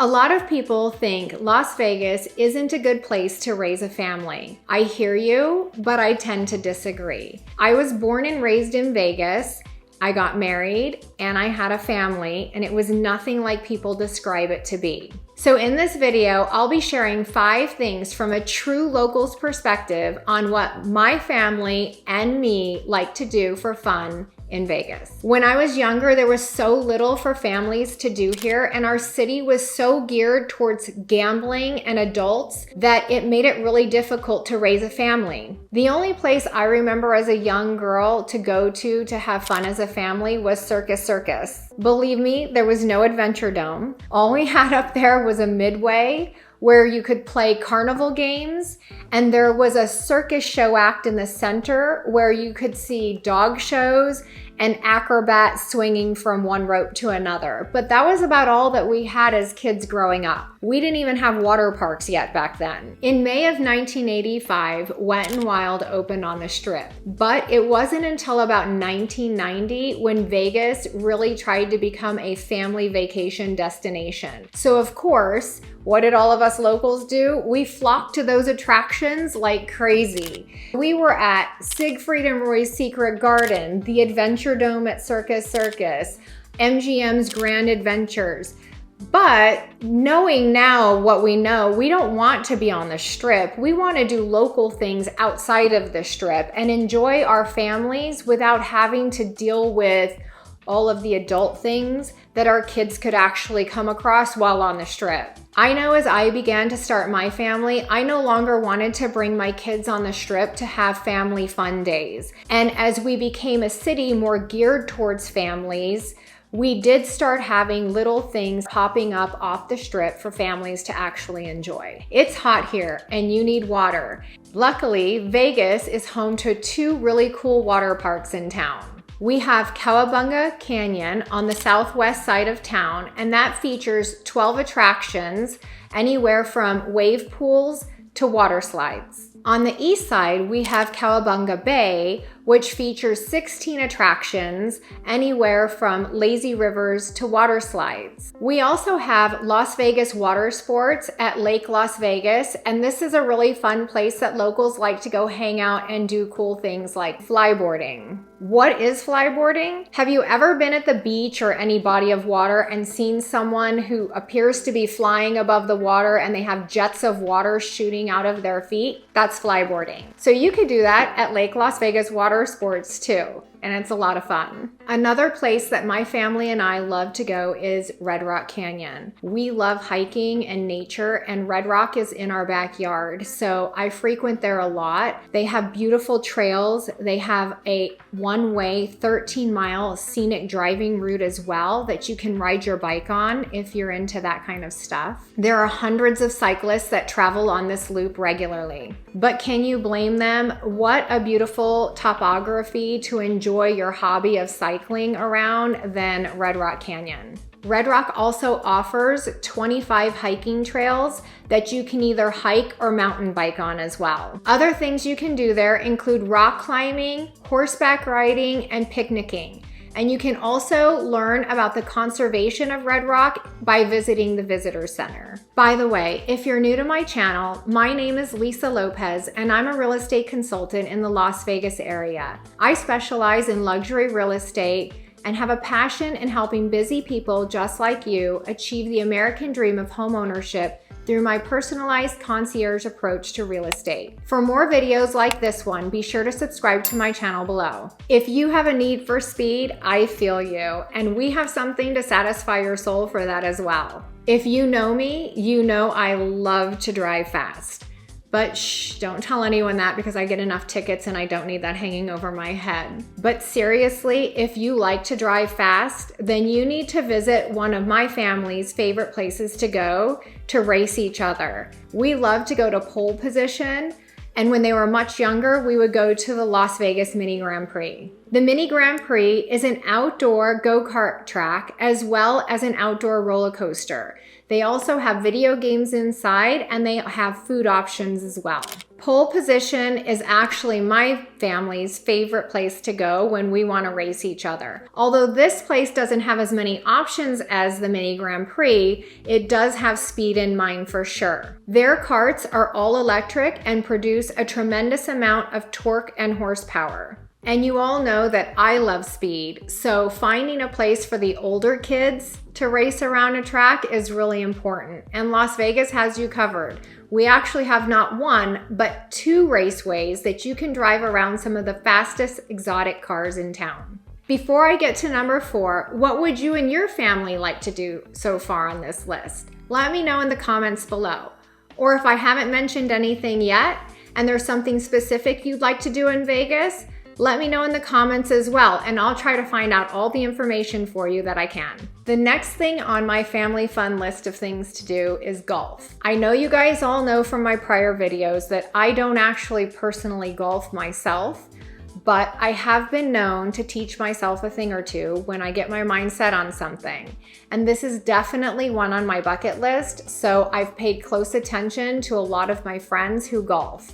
A lot of people think Las Vegas isn't a good place to raise a family. I hear you, but I tend to disagree. I was born and raised in Vegas. I got married and I had a family, and it was nothing like people describe it to be. So in this video, I'll be sharing 5 things from a true local's perspective on what my family and me like to do for fun in Vegas. When I was younger, there was so little for families to do here, and our city was so geared towards gambling and adults that it made it really difficult to raise a family. The only place I remember as a young girl to go to have fun as a family was Circus Circus. Believe me, there was no Adventure Dome. All we had up there was a Midway where you could play carnival games, and there was a circus show act in the center where you could see dog shows and acrobats swinging from one rope to another. But that was about all that we had as kids growing up. We didn't even have water parks yet back then. In May of 1985, Wet n Wild opened on the Strip, but it wasn't until about 1990 when Vegas really tried to become a family vacation destination. So of course, what did all of us locals do? We flocked to those attractions like crazy. We were at Siegfried and Roy's Secret Garden, the Adventure Dome at Circus Circus, MGM's Grand Adventures. But knowing now what we know, we don't want to be on the Strip. We want to do local things outside of the Strip and enjoy our families without having to deal with all of the adult things that our kids could actually come across while on the Strip. I know as I began to start my family, I no longer wanted to bring my kids on the Strip to have family fun days. And as we became a city more geared towards families, we did start having little things popping up off the Strip for families to actually enjoy. It's hot here and you need water. Luckily, Vegas is home to 2 really cool water parks in town. We have Cowabunga Canyon on the southwest side of town, and that features 12 attractions, anywhere from wave pools to water slides. On the east side, we have Cowabunga Bay, which features 16 attractions, anywhere from lazy rivers to water slides. We also have Las Vegas Water Sports at Lake Las Vegas, and this is a really fun place that locals like to go hang out and do cool things like flyboarding. What is flyboarding? Have you ever been at the beach or any body of water and seen someone who appears to be flying above the water and they have jets of water shooting out of their feet? That's flyboarding. So you could do that at Lake Las Vegas Water Sports too, and it's a lot of fun. Another place that my family and I love to go is Red Rock Canyon. We love hiking and nature, and Red Rock is in our backyard, so I frequent there a lot. They have beautiful trails. They have a one-way 13-mile scenic driving route as well that you can ride your bike on if you're into that kind of stuff. There are hundreds of cyclists that travel on this loop regularly. But can you blame them? What a beautiful topography to enjoy your hobby of cycling around than Red Rock Canyon. Red Rock also offers 25 hiking trails that you can either hike or mountain bike on as well. Other things you can do there include rock climbing, horseback riding, and picnicking. And you can also learn about the conservation of Red Rock by visiting the Visitor Center. By the way, if you're new to my channel, my name is Lisa Lopez, and I'm a real estate consultant in the Las Vegas area. I specialize in luxury real estate and have a passion in helping busy people just like you achieve the American dream of homeownership through my personalized concierge approach to real estate. For more videos like this one, be sure to subscribe to my channel below. If you have a need for speed, I feel you, and we have something to satisfy your soul for that as well. If you know me, you know I love to drive fast. But shh, don't tell anyone that because I get enough tickets and I don't need that hanging over my head. But seriously, if you like to drive fast, then you need to visit one of my family's favorite places to go to race each other. We love to go to pole position, and when they were much younger, we would go to the Las Vegas Mini Grand Prix. The Mini Grand Prix is an outdoor go-kart track as well as an outdoor roller coaster. They also have video games inside, and they have food options as well. Pole position is actually my family's favorite place to go when we want to race each other. Although this place doesn't have as many options as the Mini Grand Prix, it does have speed in mind for sure. Their carts are all electric and produce a tremendous amount of torque and horsepower. And you all know that I love speed, so finding a place for the older kids to race around a track is really important, and Las Vegas has you covered. We actually have not one, but 2 raceways that you can drive around some of the fastest exotic cars in town. Before I get to number 4, what would you and your family like to do so far on this list? Let me know in the comments below. Or if I haven't mentioned anything yet, and there's something specific you'd like to do in Vegas, let me know in the comments as well, and I'll try to find out all the information for you that I can. The next thing on my family fun list of things to do is golf. I know you guys all know from my prior videos that I don't actually personally golf myself, but I have been known to teach myself a thing or two when I get my mind set on something. And this is definitely one on my bucket list, so I've paid close attention to a lot of my friends who golf.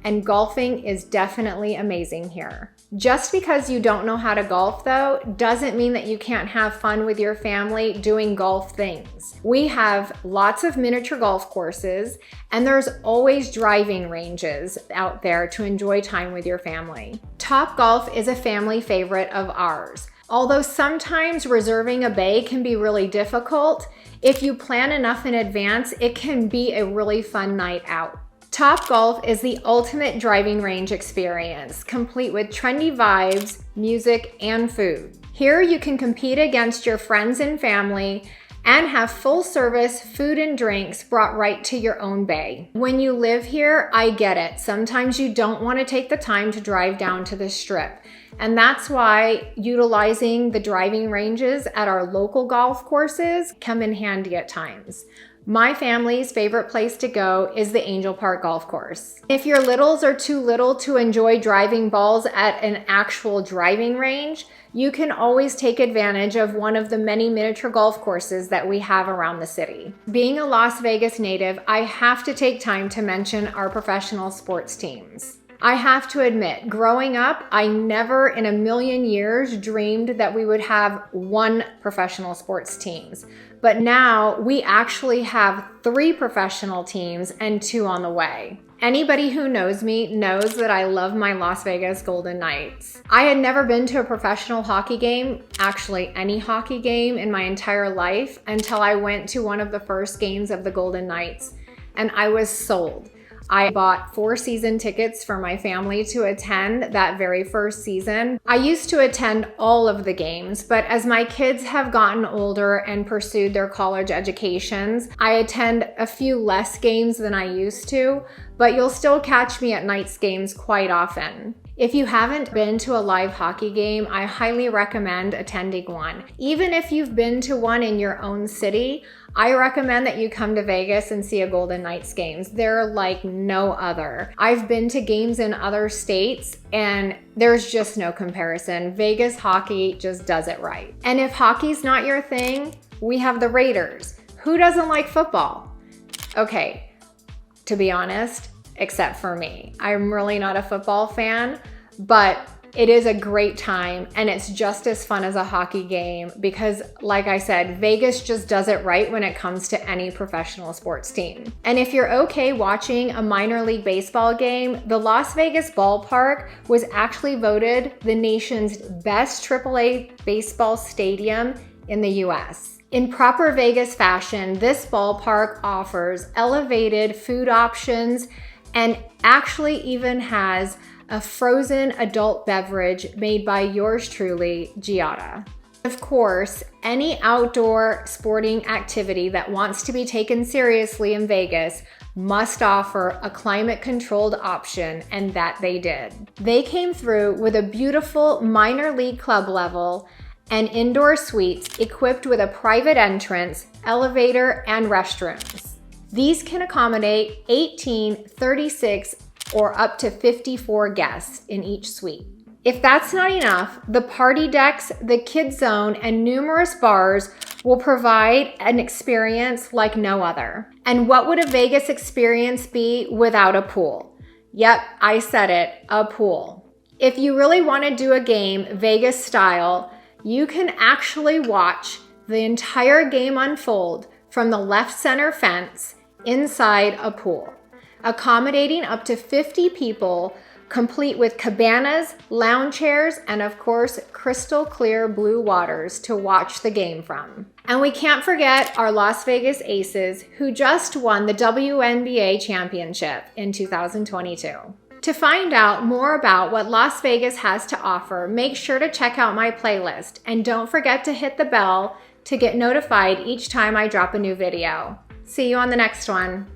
And golfing is definitely amazing here. Just because you don't know how to golf though, doesn't mean that you can't have fun with your family doing golf things. We have lots of miniature golf courses, and there's always driving ranges out there to enjoy time with your family. Topgolf is a family favorite of ours. Although sometimes reserving a bay can be really difficult, if you plan enough in advance, it can be a really fun night out. Topgolf is the ultimate driving range experience, complete with trendy vibes, music, and food. Here you can compete against your friends and family and have full-service food and drinks brought right to your own bay. When you live here, I get it. Sometimes you don't want to take the time to drive down to the Strip. And that's why utilizing the driving ranges at our local golf courses come in handy at times. My family's favorite place to go is the Angel Park Golf Course. If your littles are too little to enjoy driving balls at an actual driving range, you can always take advantage of one of the many miniature golf courses that we have around the city. Being a Las Vegas native, I have to take time to mention our professional sports teams. I have to admit, growing up, I never in a million years dreamed that we would have 1 professional sports teams. But now we actually have 3 professional teams and 2 on the way. Anybody who knows me knows that I love my Las Vegas Golden Knights. I had never been to a professional hockey game, actually any hockey game in my entire life, until I went to one of the first games of the Golden Knights, and I was sold. I bought 4 season tickets for my family to attend that very first season. I used to attend all of the games, but as my kids have gotten older and pursued their college educations, I attend a few less games than I used to, but you'll still catch me at Knights games quite often. If you haven't been to a live hockey game, I highly recommend attending one. Even if you've been to one in your own city, I recommend that you come to Vegas and see a Golden Knights games. They're like no other. I've been to games in other states and there's just no comparison. Vegas hockey just does it right. And if hockey's not your thing, we have the Raiders. Who doesn't like football? Okay, to be honest, except for me. I'm really not a football fan, but it is a great time and it's just as fun as a hockey game because, like I said, Vegas just does it right when it comes to any professional sports team. And if you're okay watching a minor league baseball game, the Las Vegas ballpark was actually voted the nation's best AAA baseball stadium in the US. In proper Vegas fashion, this ballpark offers elevated food options and actually even has a frozen adult beverage made by yours truly, Giada. Of course, any outdoor sporting activity that wants to be taken seriously in Vegas must offer a climate-controlled option, and that they did. They came through with a beautiful minor league club level and indoor suites equipped with a private entrance, elevator, and restrooms. These can accommodate 18, 36, or up to 54 guests in each suite. If that's not enough, the party decks, the kids zone, and numerous bars will provide an experience like no other. And what would a Vegas experience be without a pool? Yep, I said it, a pool. If you really want to do a game Vegas style, you can actually watch the entire game unfold from the left center fence inside a pool, accommodating up to 50 people, complete with cabanas, lounge chairs, and of course, crystal clear blue waters to watch the game from. And we can't forget our Las Vegas Aces, who just won the WNBA championship in 2022. To find out more about what Las Vegas has to offer, make sure to check out my playlist, and don't forget to hit the bell to get notified each time I drop a new video. See you on the next one.